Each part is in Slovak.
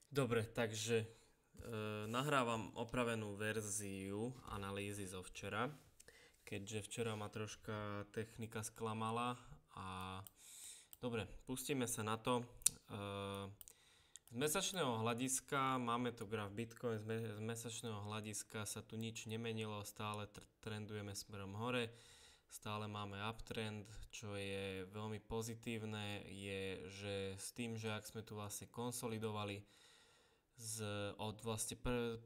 Dobre, takže nahrávam opravenú verziu analýzy zo včera, keďže včera ma troška technika sklamala a dobre, pustíme sa na to. Z mesačného hľadiska máme tu graf Bitcoin, z mesačného hľadiska sa tu nič nemenilo, stále trendujeme smerom hore, stále máme uptrend, čo je veľmi pozitívne, je, že s tým, že ak sme tu vlastne konsolidovali od vlastne 1.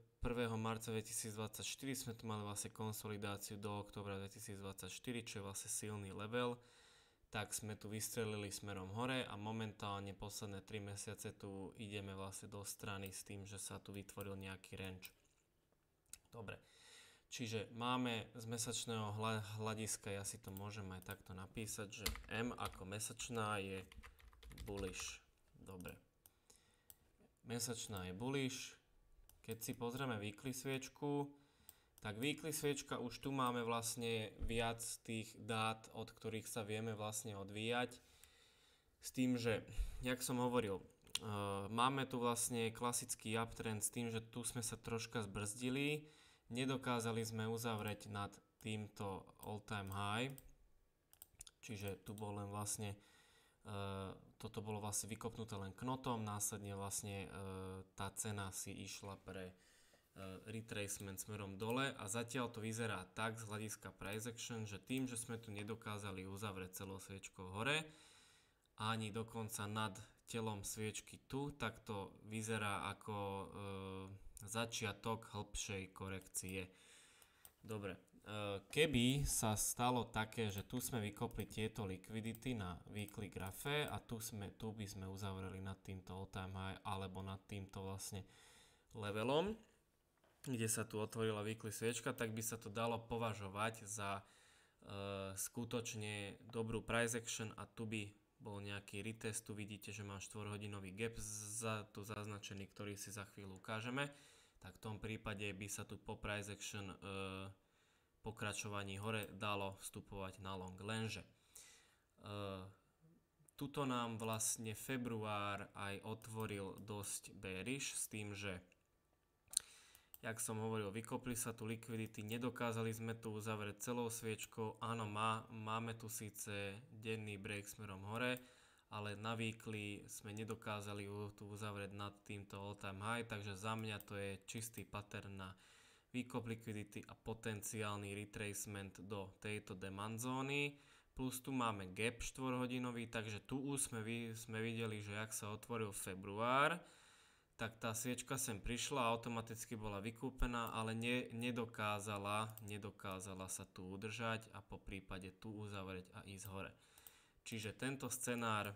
marca 2024 sme tu mali vlastne konsolidáciu do októbra 2024, čo je vlastne silný level, tak sme tu vystrelili smerom hore a momentálne posledné 3 mesiace tu ideme vlastne do strany s tým, že sa tu vytvoril nejaký range. Dobre, čiže máme z mesačného hľadiska, ja si to môžem aj takto napísať, že M ako mesačná je bullish. Dobre. Mesačná je bullish. Keď si pozrieme weekly sviečku, tak weekly sviečka už tu máme vlastne viac tých dát, od ktorých sa vieme vlastne odvíjať. S tým, že, jak som hovoril, máme tu vlastne klasický uptrend s tým, že tu sme sa troška zbrzdili. Nedokázali sme uzavrieť nad týmto all time high. Čiže tu bol len vlastne toto bolo vlastne vykopnuté len knotom, následne vlastne tá cena si išla pre retracement smerom dole a zatiaľ to vyzerá tak z hľadiska price action, že tým, že sme tu nedokázali uzavrieť celou sviečkou hore ani dokonca nad telom sviečky tu, tak to vyzerá ako začiatok hĺbšej korekcie. Dobre, keby sa stalo také, že tu sme vykopli tieto likvidity na weekly grafe a tu by sme uzavreli nad týmto all time high alebo nad týmto vlastne levelom, kde sa tu otvorila weekly sviečka, tak by sa to dalo považovať za skutočne dobrú price action a tu by bol nejaký retest. Tu vidíte, že mám 4-hodinový gap tu zaznačený, ktorý si za chvíľu ukážeme. Tak v tom prípade by sa tu po price action pokračovaní hore dalo vstupovať na long, lenže tuto nám vlastne február aj otvoril dosť bearish s tým, že jak som hovoril, vykopli sa tu likvidity, nedokázali sme tu uzavrieť celou sviečkou. Áno, máme tu síce denný break smerom hore, ale na weekly sme nedokázali tu uzavrieť nad týmto all time high, takže za mňa to je čistý pattern na výkop likvidity a potenciálny retracement do tejto demand zóny. Plus tu máme gap 4-hodinový, takže tu už sme videli, že ak sa otvoril február, tak tá sviečka sem prišla a automaticky bola vykúpená, ale nedokázala sa tu udržať a po prípade tu uzavrieť a ísť hore. Čiže tento scenár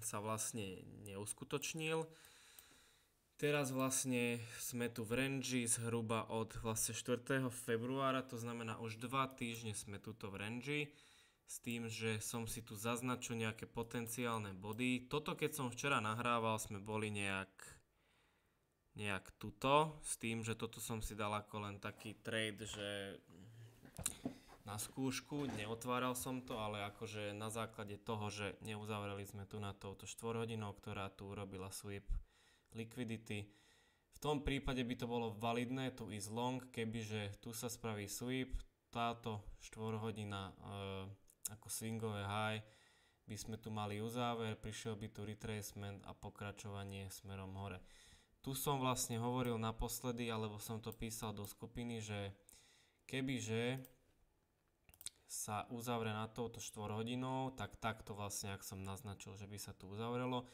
sa vlastne neuskutočnil. Teraz vlastne sme tu v range zhruba od vlastne 4. februára, to znamená už 2 týždne sme tuto v range, s tým, že som si tu zaznačil nejaké potenciálne body. Toto keď som včera nahrával, sme boli nejak tuto, s tým, že toto som si dal ako len taký trade, že na skúšku, neotváral som to, ale akože na základe toho, že neuzavreli sme tu na touto 4 hodinou, ktorá tu urobila sweep liquidity. V tom prípade by to bolo validné tu ísť long, kebyže tu sa spraví sweep, táto 4 hodina ako swingové high by sme tu mali uzáver, prišiel by tu retracement a pokračovanie smerom hore. Tu som vlastne hovoril naposledy, alebo som to písal do skupiny, že kebyže sa uzavre na touto 4 hodinou, tak takto vlastne, ak som naznačil, že by sa tu uzavrelo,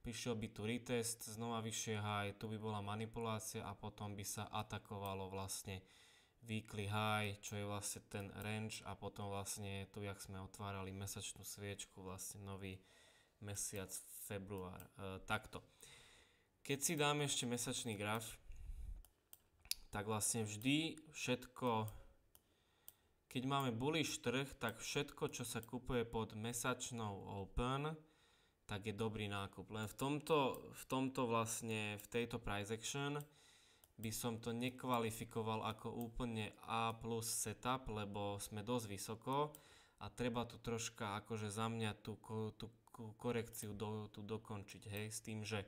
prišiel by tu retest, znova vyššie high, tu by bola manipulácia a potom by sa atakovalo vlastne weekly high, čo je vlastne ten range a potom vlastne tu, jak sme otvárali mesačnú sviečku, vlastne nový mesiac február. Takto. Keď si dáme ešte mesačný graf, tak vlastne vždy všetko, keď máme bullish trh, tak všetko, čo sa kupuje pod mesačnou open, tak je dobrý nákup. Len v tomto vlastne, v tejto price action by som to nekvalifikoval ako úplne A plus setup, lebo sme dosť vysoko a treba tu troška akože za mňa tú korekciu tu dokončiť, hej, s tým, že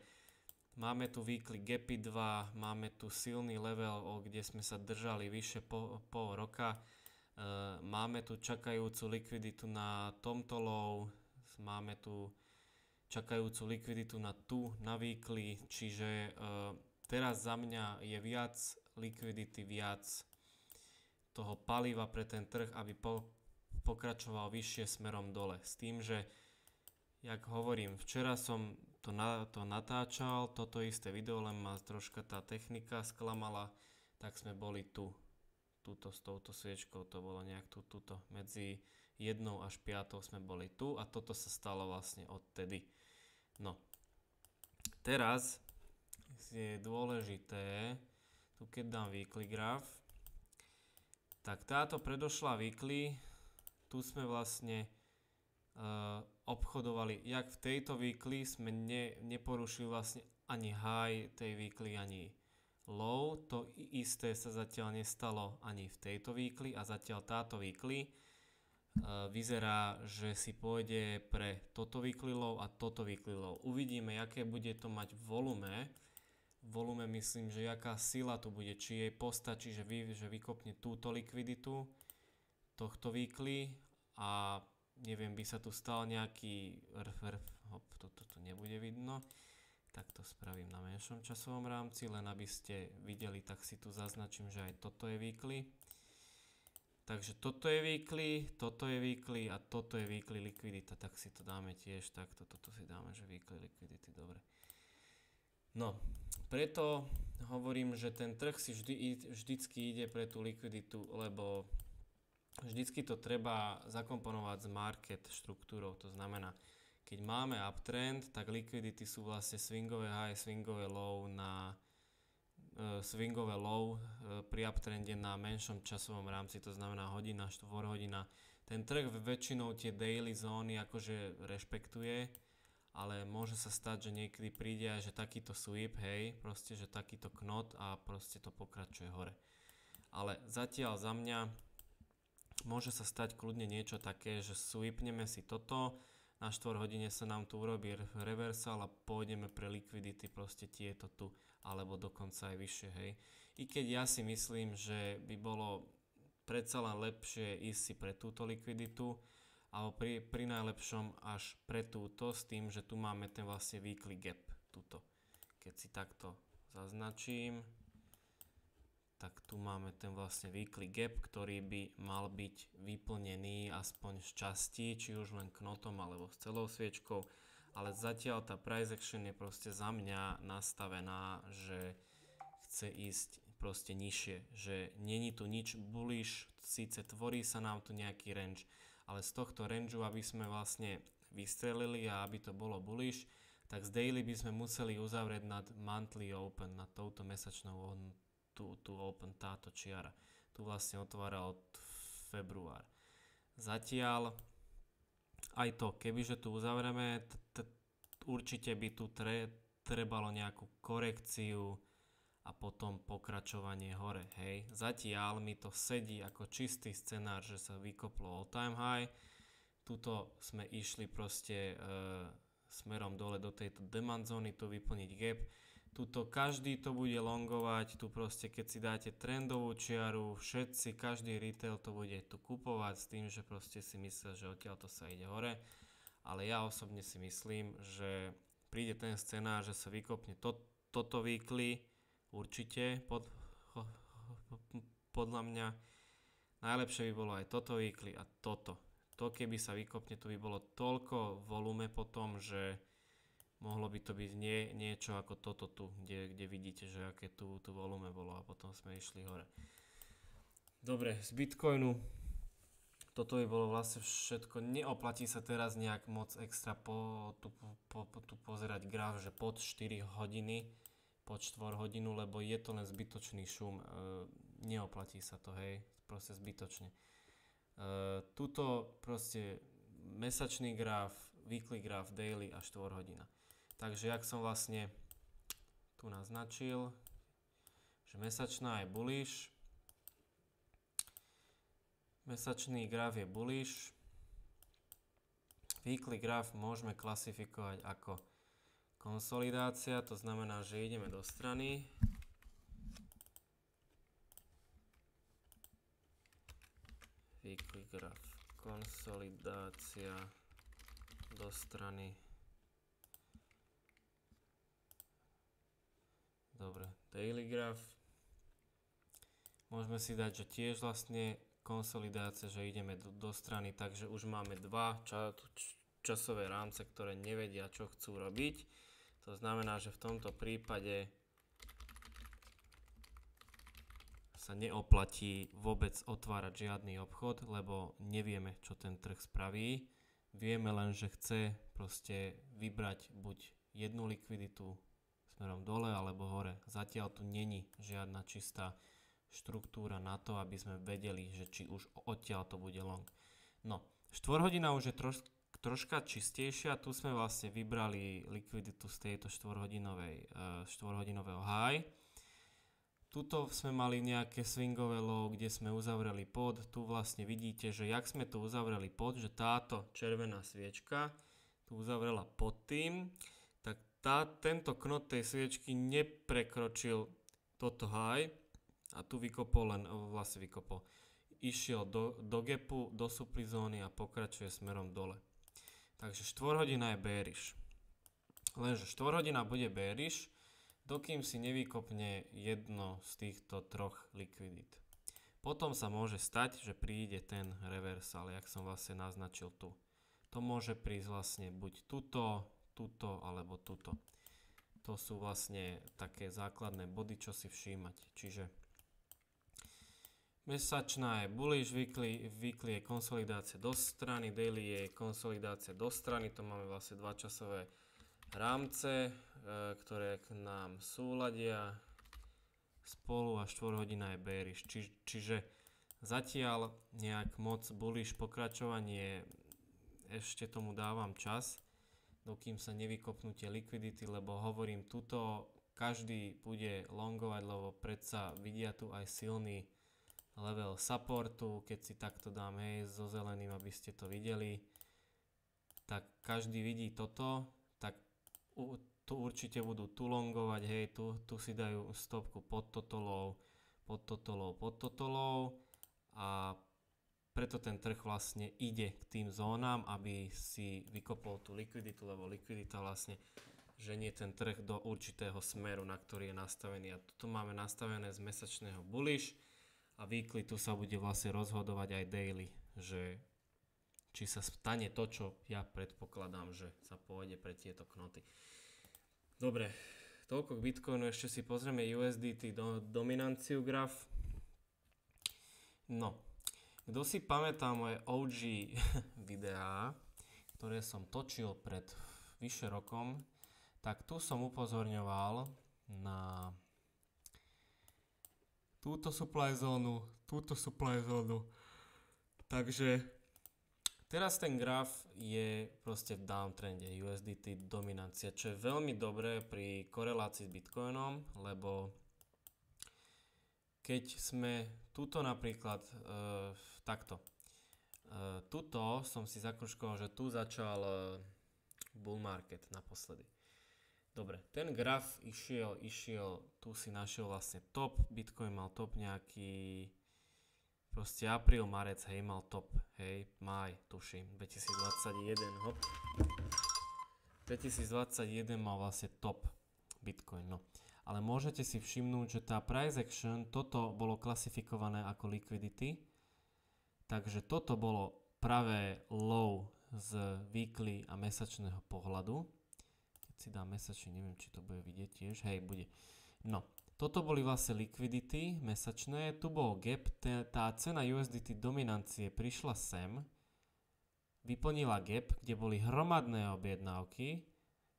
Máme tu weekly gapy 2, máme tu silný level, kde sme sa držali vyše pol roka. Máme tu čakajúcu likviditu na tomto low, máme tu čakajúcu likviditu na weekly, čiže teraz za mňa je viac likvidity, viac toho paliva pre ten trh, aby pokračoval vyššie smerom dole. S tým, že jak hovorím, včera som to natáčal, toto isté video, len ma troška tá technika sklamala, tak sme boli tuto s touto sviečkou, to bolo nejak tuto, medzi 1 až 5 sme boli tu a toto sa stalo vlastne odtedy. No, teraz je dôležité, tu keď dám weekly graf, tak táto predošlá weekly, tu sme vlastne obchodovali, jak v tejto weekly sme neporušili vlastne ani high tej weekly, ani low. To isté sa zatiaľ nestalo ani v tejto weekly a zatiaľ táto weekly vyzerá, že si pôjde pre toto weekly low a toto weekly low. Uvidíme, aké bude to mať volume. Volume myslím, že jaká sila tu bude, či jej postačí, že vykopne túto likviditu tohto weekly a neviem, by sa tu stal nejaký toto tu nebude vidno, tak to spravím na menšom časovom rámci, len aby ste videli, tak si tu zaznačím, že aj toto je weekly. Takže toto je weekly a toto je weekly likvidita, tak si to dáme tiež takto, toto si dáme, že weekly likvidity, dobre. No, preto hovorím, že ten trh si vždycky ide pre tú likviditu, lebo vždycky to treba zakomponovať s market štruktúrou, to znamená, keď máme uptrend, tak likvidity sú vlastne swingové high, swingové low pri uptrende na menšom časovom rámci, to znamená hodina, štvorhodina. Ten trh väčšinou tie daily zóny akože rešpektuje, ale môže sa stať, že niekedy príde aj, že takýto sweep, hej, proste, že takýto knot a proste to pokračuje hore. Ale zatiaľ za mňa môže sa stať kľudne niečo také, že sweepneme si toto, na 4 hodine sa nám tu urobí reversal a pôjdeme pre likvidity proste tieto tu, alebo dokonca aj vyššie, hej. I keď ja si myslím, že by bolo predsa len lepšie ísť si pre túto likviditu, alebo pri najlepšom až pre túto, s tým, že tu máme ten vlastne weekly gap, tuto. Keď si takto zaznačím, tak tu máme ten vlastne weekly gap, ktorý by mal byť vyplnený aspoň z časti, či už len knotom alebo s celou sviečkou, ale zatiaľ tá price action je proste za mňa nastavená, že chce ísť proste nižšie, že není tu nič bullish, síce tvorí sa nám tu nejaký range, ale z tohto rangeu, aby sme vlastne vystrelili a aby to bolo bullish, tak z daily by sme museli uzavrieť nad monthly open, nad touto mesačnou tu open, táto čiara. Tu vlastne otvára od február. Zatiaľ aj to, kebyže tu uzavrieme, určite by tu trebalo nejakú korekciu a potom pokračovanie hore, hej. Zatiaľ mi to sedí ako čistý scenár, že sa vykoplo all time high. Tuto sme išli proste smerom dole do tejto demand zóny, tu vyplniť gap. Tuto každý to bude longovať, tu proste keď si dáte trendovú čiaru, všetci, každý retail to bude tu kupovať s tým, že proste si myslia, že odtiaľ to sa ide hore. Ale ja osobne si myslím, že príde ten scenár, že sa vykopne toto weekly, určite podľa mňa. Najlepšie by bolo aj toto weekly a toto. To keby sa vykopne, to by bolo toľko volume potom, že mohlo by to byť niečo ako toto tu, kde vidíte, že aké tu volume bolo a potom sme išli hore. Dobre, z Bitcoinu toto by bolo vlastne všetko. Neoplatí sa teraz nejak moc extra tu pozerať graf, že pod 4 hodiny, pod 4 hodinu, lebo je to len zbytočný šum. Neoplatí sa to, hej, proste zbytočne. Tuto proste mesačný graf, weekly graf, daily a 4 hodina. Takže jak som vlastne tu naznačil, že mesačná je bullish, mesačný graf je bullish, weekly graf môžeme klasifikovať ako konsolidácia, to znamená, že ideme do strany. Weekly graph, konsolidácia do strany. Dobre, daily graph. Môžeme si dať, že tiež vlastne konsolidácia, že ideme do strany, takže už máme dva časové rámce, ktoré nevedia, čo chcú robiť. To znamená, že v tomto prípade sa neoplatí vôbec otvárať žiadny obchod, lebo nevieme, čo ten trh spraví. Vieme len, že chce proste vybrať buď jednu likviditu smerom dole alebo hore. Zatiaľ tu není žiadna čistá štruktúra na to, aby sme vedeli, že či už odtiaľ to bude long. No, štvorhodina už je troška čistejšia. Tu sme vlastne vybrali likviditu z tejto štvorhodinového high. Tuto sme mali nejaké swingové low, kde sme uzavreli pod. Tu vlastne vidíte, že jak sme tu uzavreli pod, že táto červená sviečka tu uzavrela pod tým, tak tento knot tej sviečky neprekročil toto high a tu išiel do gapu, do supply zóny a pokračuje smerom dole. Takže štvorhodina je bearish. Lenže štvorhodina bude bearish, dokým si nevykopne jedno z týchto troch likvidít. Potom sa môže stať, že príde ten reversal, jak som vlastne naznačil tu. To môže prísť vlastne buď tuto alebo tuto. To sú vlastne také základné body, čo si všímať. Čiže mesačná je bullish, weekly je konsolidácia do strany, daily je konsolidácia do strany, to máme vlastne dva časové rámce, ktoré k nám súladia spolu a štvorhodina je bearish. Čiže zatiaľ nejak moc bullish pokračovanie, ešte tomu dávam čas, dokým sa nevykopnú tie likvidity, lebo hovorím, tuto každý bude longovať, lebo predsa vidia tu aj silný level supportu, keď si takto dám, hej, so zeleným, aby ste to videli, tak každý vidí toto, tak tu určite budú tu longovať, hej, tu si dajú stopku pod toto low a preto ten trh vlastne ide k tým zónam, aby si vykopol tú likviditu, lebo likvidita vlastne ženie ten trh do určitého smeru, na ktorý je nastavený. A tu máme nastavené z mesačného bullish a weekly tu sa bude vlastne rozhodovať aj daily, že či sa stane to, čo ja predpokladám, že sa pôjde pre tieto knoty. Dobre, toľko k Bitcoinu, ešte si pozrieme USDT dominanciu graf. No, kto si pamätá moje OG videá, ktoré som točil pred vyše rokom, tak tu som upozorňoval na túto supply zónu. Takže teraz ten graf je proste v downtrende, USDT dominancia, čo je veľmi dobré pri korelácii s Bitcoinom, lebo keď sme tuto napríklad tuto som si zakružkoval, že tu začal bull market naposledy. Dobre, ten graf išiel, tu si našiel vlastne top, Bitcoin mal top nejaký proste apríl, marec, hej, mal top, hej, máj, tuším, 2021, hop. 2021 mal vlastne top Bitcoin, no. Ale môžete si všimnúť, že tá price action, toto bolo klasifikované ako liquidity, takže toto bolo pravé low z weekly a mesačného pohľadu. Keď si dám mesačný, neviem, či to bude vidieť tiež, hej, bude. No. Toto boli vlastne likvidity mesačné, tu bol gap, tá cena USDT dominancie prišla sem, vyplnila gap, kde boli hromadné objednávky,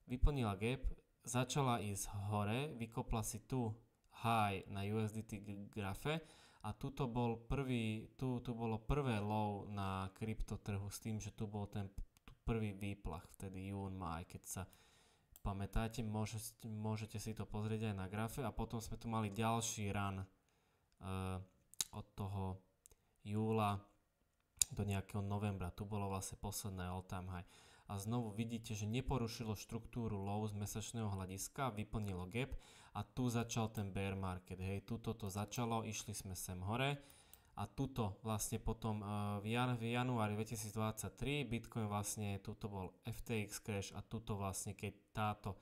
vyplnila gap, začala ísť hore, vykopla si tu high na USDT grafe a tu bolo prvé low na kryptotrhu s tým, že tu bol ten prvý výplach, vtedy jún, máj, keď sa pamätáte, môžete si to pozrieť aj na grafe a potom sme tu mali ďalší run od toho júla do nejakého novembra. Tu bolo vlastne posledné all time high. a znovu vidíte, že neporušilo štruktúru low z mesačného hľadiska, vyplnilo gap a tu začal ten bear market, hej, tuto to začalo, išli sme sem hore a tuto vlastne potom v januári 2023 Bitcoin vlastne, tuto bol FTX crash a tuto vlastne keď táto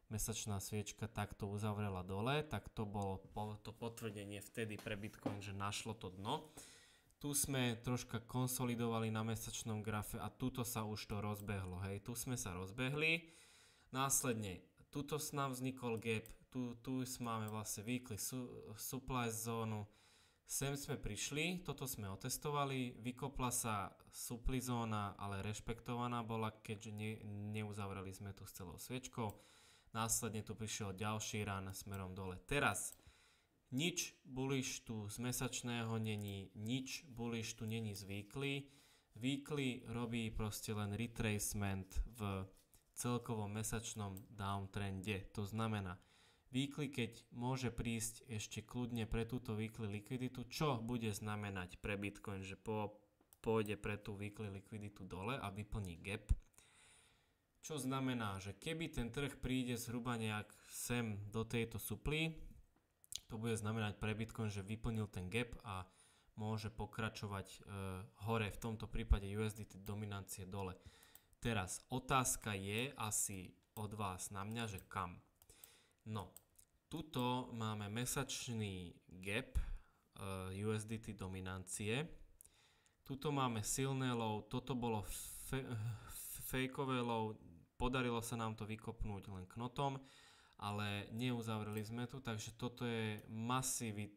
mesačná sviečka takto uzavrela dole, tak to bolo to potvrdenie vtedy pre Bitcoin, že našlo to dno. Tu sme troška konsolidovali na mesačnom grafe a tuto sa už to rozbehlo, hej, tu sme sa rozbehli, následne tuto s nám vznikol gap, tu máme vlastne weekly supply zónu, sem sme prišli, toto sme otestovali, vykopla sa supply zóna, ale rešpektovaná bola, keďže neuzavreli sme tu s celou sviečkou. Následne tu prišiel ďalší run smerom dole. Teraz nič bullish tu z mesačného není, nič bullish tu není z weekly. Weekly robí proste len retracement v celkovom mesačnom downtrende. To znamená, weekly keď môže prísť ešte kľudne pre túto weekly likviditu, čo bude znamenať pre Bitcoin, že pôjde pre tú weekly likviditu dole a vyplní gap. Čo znamená, že keby ten trh príde zhruba nejak sem do tejto supply, to bude znamenať pre Bitcoin, že vyplnil ten gap a môže pokračovať hore, v tomto prípade USDT dominancie dole. Teraz otázka je asi od vás na mňa, že kam. No, tuto máme mesačný gap USDT dominancie, tuto máme silné low, toto bolo fejkové low, podarilo sa nám to vykopnúť len knotom, ale neuzavreli sme tu, takže toto je masívne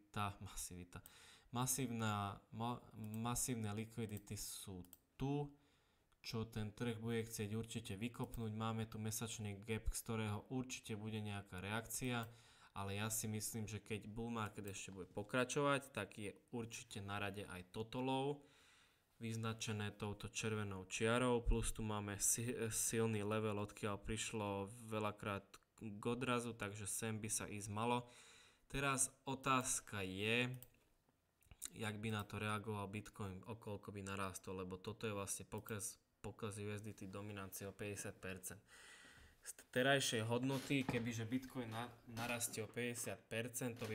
likvidity sú tu, čo ten trh bude chcieť určite vykopnúť. Máme tu mesačný gap, z ktorého určite bude nejaká reakcia, ale ja si myslím, že keď bull market ešte bude pokračovať, tak je určite na rade aj toto low, vyznačené touto červenou čiarou, plus tu máme silný level, odkiaľ prišlo veľakrát k odrazu, takže sem by sa ísť malo. Teraz otázka je, jak by na to reagoval Bitcoin, okoľko by narástol, lebo toto je vlastne pokles USDT dominancie o 50%. Z terajšej hodnoty, kebyže Bitcoin narastie o 50%, to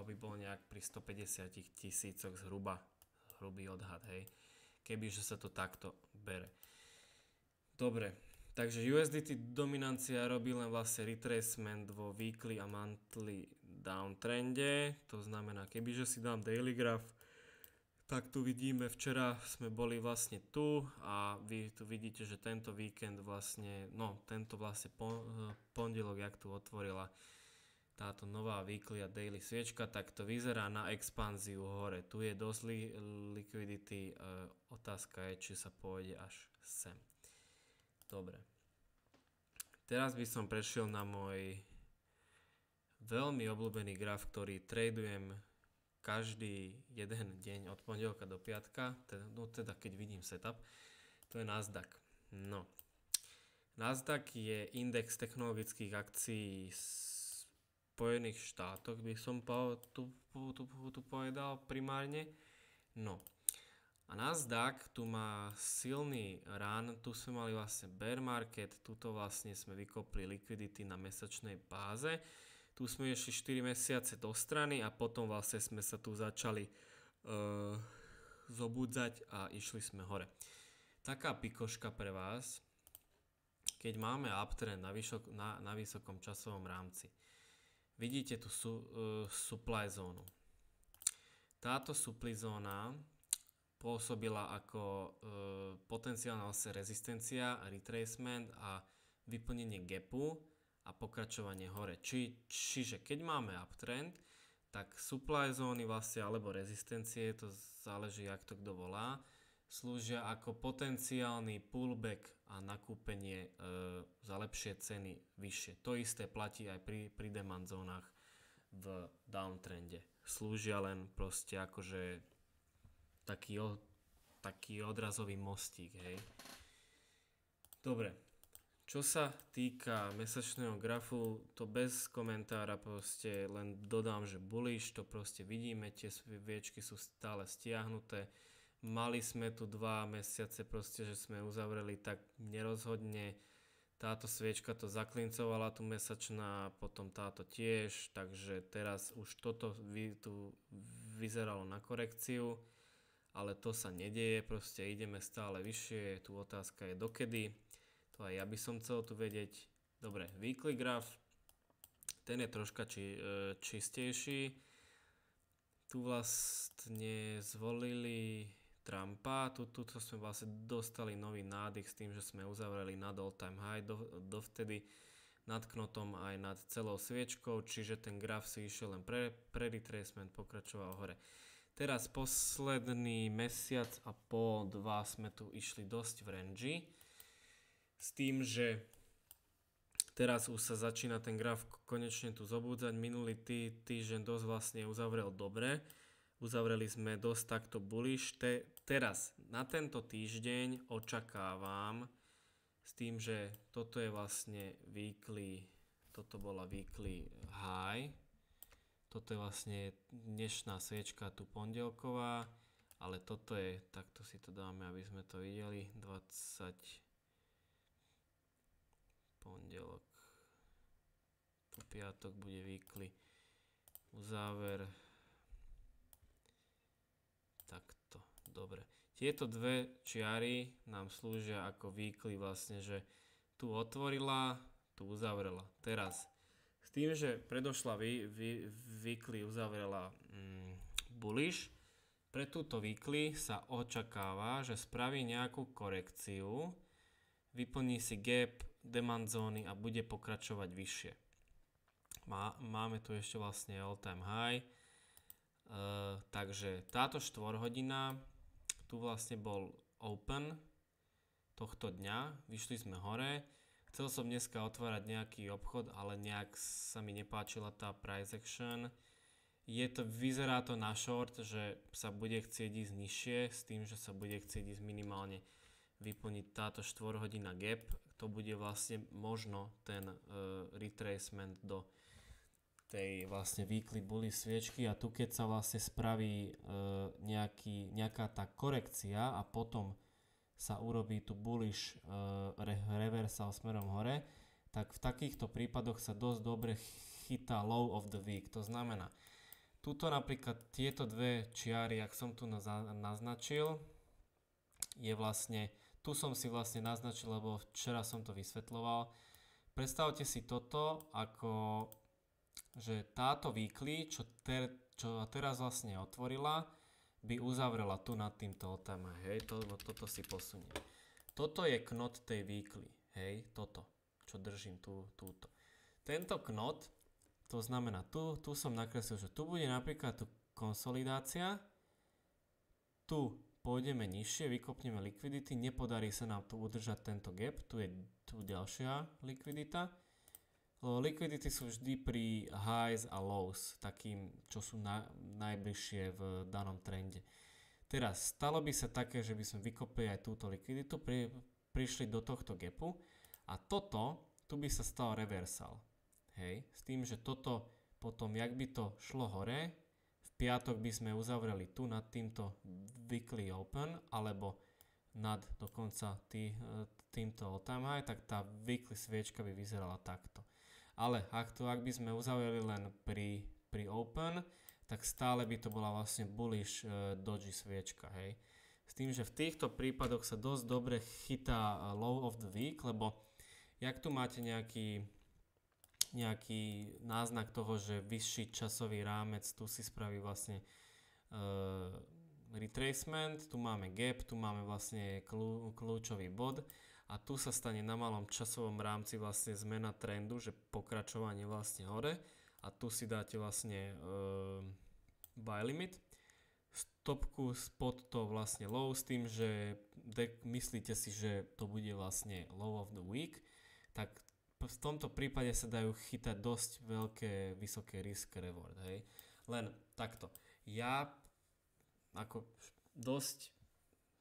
by bol nejak pri 150 000 zhruba, hrubý odhad, hej. Kebyže sa to takto bere. Dobre, takže USDT dominancia robí len vlastne retracement vo weekly a monthly downtrende. To znamená, kebyže si dám daily graph, tak tu vidíme, včera sme boli vlastne tu a vy tu vidíte, že tento víkend vlastne, tento vlastne pondelok, jak tu otvorila táto nová weekly a daily sviečka, tak to vyzerá na expanziu hore. Tu je dosť liquidity, otázka je, či sa pôjde až sem. Dobre. Teraz by som prešiel na môj veľmi obľúbený graf, ktorý tradujem každý jeden deň od pondelka do piatka, teda keď vidím setup, to je Nasdaq. No. Nasdaq je index technologických akcií Spojených štátoch, by som tu povedal primárne. No. A Nasdaq tu má silný run, tu sme mali vlastne bear market, tuto vlastne sme vykopli liquidity na mesačnej báze. Tu sme išli 4 mesiace do strany a potom vlastne sme sa tu začali zobudzať a išli sme hore. Taká pikoška pre vás, keď máme uptrend na vysokom časovom rámci. Vidíte tu supply zónu. Táto supply zóna pôsobila ako potenciálna rezistencia, retracement a vyplnenie gapu a pokračovanie hore. Čiže keď máme uptrend, tak supply zóny vlastne, alebo rezistencie, to záleží, jak to kto volá, slúžia ako potenciálny pullback a nakúpenie za lepšie ceny vyššie. To isté platí aj pri demand zónach v downtrende. Slúžia len proste akože taký odrazový mostík, hej. Dobre, čo sa týka mesačného grafu, to bez komentára proste len dodám, že bullish, to proste vidíme, tie sviečky sú stále stiahnuté. Mali sme tu 2 mesiace proste, že sme uzavreli tak nerozhodne. Táto sviečka to zaklincovala tu mesačná, potom táto tiež, takže teraz už toto tu vyzeralo na korekciu, ale to sa nedieje, proste ideme stále vyššie, tu otázka je dokedy, to aj ja by som chcel tu vedieť. Dobre, weekly graph, ten je troška čistejší, tu vlastne zvolili Trumpa, tuto sme vlastne dostali nový nádych s tým, že sme uzavreli nad all time high, dovtedy nad knotom aj nad celou sviečkou, čiže ten graf si išiel len pre retracement, pokračoval hore. Teraz posledný mesiac a pol, 2 sme tu išli dosť v range, s tým, že teraz už sa začína ten graf konečne tu zobúdzať, minulý týždeň dosť vlastne uzavrel dobre. Uzavreli sme dosť takto bullish. Teraz na tento týždeň očakávam s tým, že toto je vlastne weekly, toto bola weekly high. Toto je vlastne dnešná sviečka tu pondelková, ale toto je, takto si to dáme, aby sme to videli, 20 pondelok. Tu piatok bude weekly uzáver. Takto, dobre. Tieto dve čiary nám slúžia ako weekly vlastne, že tu otvorila, tu uzavrela. Teraz, s tým, že predošla weekly uzavrela bullish, pre túto weekly sa očakáva, že spraví nejakú korekciu, vyplní si gap, demand zóny a bude pokračovať vyššie. Máme tu ešte vlastne all time high. Takže táto 4 hodina, tu vlastne bol open tohto dňa, vyšli sme hore, chcel som dneska otvárať nejaký obchod, ale nejak sa mi nepáčila tá price action. Vyzerá to na short, že sa bude chcieť ísť nižšie, s tým, že sa bude chcieť ísť minimálne vyplniť táto 4 hodina gap, to bude vlastne možno ten retracement do tej vlastne weekly bullish sviečky a tu keď sa vlastne spraví nejaká tá korekcia a potom sa urobí tu bullish reversal smerom hore, tak v takýchto prípadoch sa dosť dobre chytá low of the week. To znamená, tuto napríklad tieto dve čiary, ak som tu naznačil, je vlastne, tu som si vlastne naznačil, lebo včera som to vysvetľoval. Predstavte si toto ako že táto weekly, čo teraz vlastne otvorila, by uzavrela tu nad týmto all-time high, hej, toto si posunie. Toto je knot tej weekly, hej, toto, čo držím túto. Tento knot, to znamená, tu som nakreslil, že tu bude napríklad tu konsolidácia, tu pôjdeme nižšie, vykopneme likvidity, nepodarí sa nám tu udržať tento gap, tu je tu ďalšia likvidita. Likvidity sú vždy pri highs a lows, takým, čo sú najbližšie v danom trende. Teraz stalo by sa také, že by sme vykopli aj túto likviditu, prišli do tohto gapu a tu by sa stal reversal. Hej, s tým, že toto potom, jak by to šlo hore, v piatok by sme uzavreli tu nad týmto weekly open, alebo nad dokonca týmto all-time high, tak tá weekly sviečka by vyzerala takto. Ale ak by sme uzavreli len pri open, tak stále by to bola vlastne bullish doji sviečka, hej. S tým, že v týchto prípadoch sa dosť dobre chytá low of the week, lebo jak tu máte nejaký náznak toho, že vyšší časový rámec, tu si spraví vlastne retracement, tu máme gap, tu máme vlastne kľúčový bod. A tu sa stane na malom časovom rámci vlastne zmena trendu, že pokračovanie vlastne hore a tu si dáte vlastne buy limit. Stopku spod to vlastne low s tým, že myslíte si, že to bude vlastne low of the week, tak v tomto prípade sa dajú chytať dosť vysoké risk reward, hej. Len takto. Ja ako dosť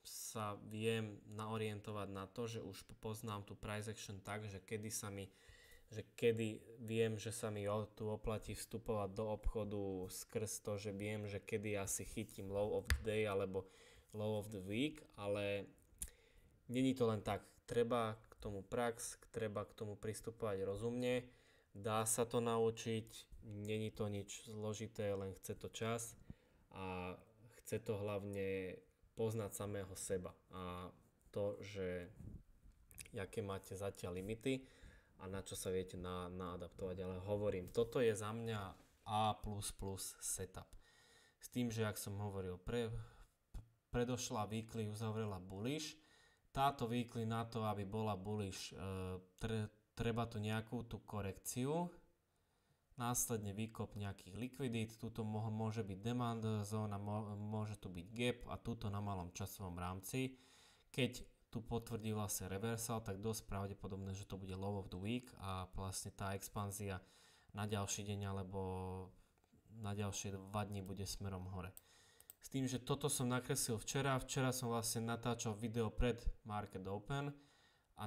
sa viem naorientovať na to, že už poznám tú price action tak, že kedy viem, že sa mi tu oplatí vstupovať do obchodu skrz to, že viem, že kedy asi chytím low of the day alebo low of the week, ale není to len tak. Treba k tomu prax, treba k tomu pristupovať rozumne, dá sa to naučiť, není to nič zložité, len chce to čas a chce to hlavne poznať samého seba a to, že aké máte zatiaľ limity a na čo sa viete naadaptovať. Ale hovorím, toto je za mňa A++ setup. S tým, že ak som hovoril, predošlá weekly uzavrela bullish, táto weekly na to, aby bola bullish, treba tu nejakú tú korekciu, následne výkop nejakých likvidít, tuto môže byť demand zóna, môže tu byť gap a tuto na malom časovom rámci. Keď tu potvrdí vlastne reversal, tak dosť pravdepodobné, že to bude low of the week a vlastne tá expanzia na ďalší deň alebo na ďalšie 2 dní bude smerom hore. S tým, že toto som nakreslil včera som vlastne natáčal video pred Market Open a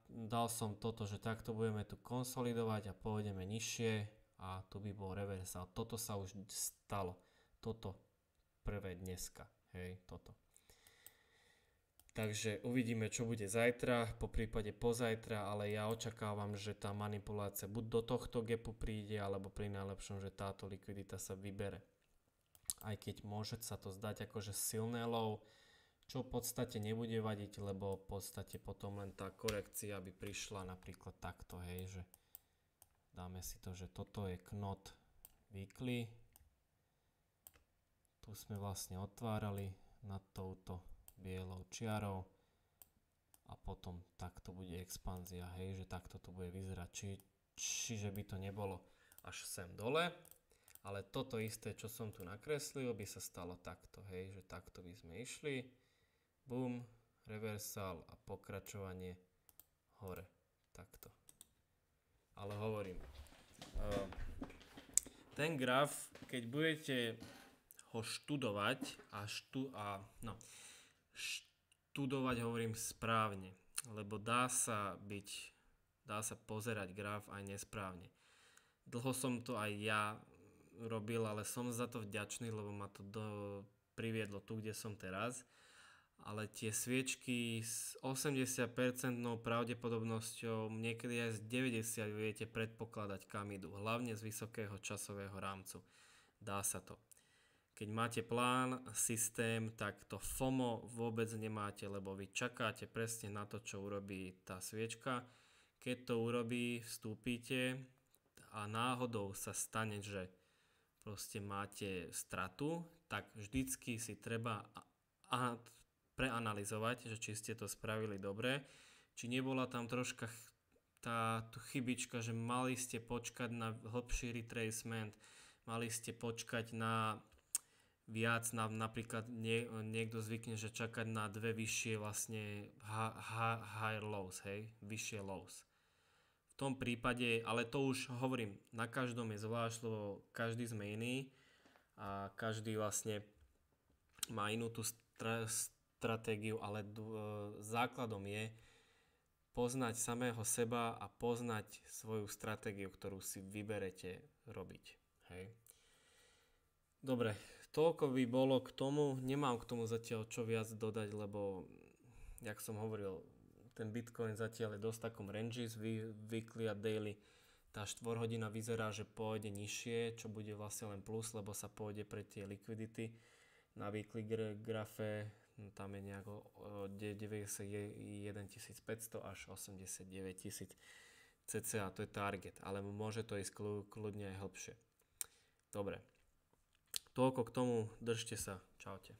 dal som toto, že takto budeme tu konsolidovať a pôjdeme nižšie a tu by bol reversal. Toto sa už stalo. Toto prvé dneska. Hej, toto. Takže uvidíme, čo bude zajtra, po prípade pozajtra, ale ja očakávam, že tá manipulácia buď do tohto gapu príde, alebo pri najlepšom, že táto likvidita sa vybere. Aj keď môže sa to zdať akože silné low, čo v podstate nebude vadiť, lebo v podstate potom len tá korekcia by prišla napríklad takto, hej, že dáme si to, že toto je knot weekly. Tu sme vlastne otvárali nad touto bielou čiarou a potom takto bude expanzia, hej, že takto to bude vyzerať, čiže by to nebolo až sem dole, ale toto isté, čo som tu nakreslil, by sa stalo takto, hej, že takto by sme išli, boom, reversal a pokračovanie hore, takto. Ale hovorím, ten graf, keď budete ho študovať študovať hovorím správne, lebo dá sa pozerať graf aj nesprávne. Dlho som to aj ja robil, ale som za to vďačný, lebo ma to priviedlo tu, kde som teraz. Ale tie sviečky s 80% pravdepodobnosťou, niekedy aj z 90% viete predpokladať, kam idú. Hlavne z vysokého časového rámcu. Dá sa to. Keď máte plán, systém, tak to FOMO vôbec nemáte, lebo vy čakáte presne na to, čo urobí tá sviečka. Keď to urobí, vstúpite a náhodou sa stane, že proste máte stratu, tak vždycky si treba preanalyzovať, že či ste to spravili dobre, či nebola tam troška tá chybička, že mali ste počkať na hlbší retracement, mali ste počkať na viac, napríklad niekto zvykne, že čakať na dve vyššie vlastne higher lows, hej, vyššie lows. V tom prípade, ale to už hovorím, na každom je zvlášť, lebo každý sme iný a každý vlastne má inú tú stratégiu, ale základom je poznať samého seba a poznať svoju stratégiu, ktorú si vyberete robiť. Hej. Dobre, toľko by bolo k tomu. Nemám k tomu zatiaľ čo viac dodať, lebo, jak som hovoril, ten Bitcoin zatiaľ je dosť takom range z weekly a daily. Tá 4 hodina vyzerá, že pôjde nižšie, čo bude vlastne len plus, lebo sa pôjde pre tie likvidity. Na weekly grafe tam je nejako 91 500 až 89 000 cca, to je target, ale môže to ísť kľudne aj hlbšie. Dobre, toľko k tomu, držte sa, čaute.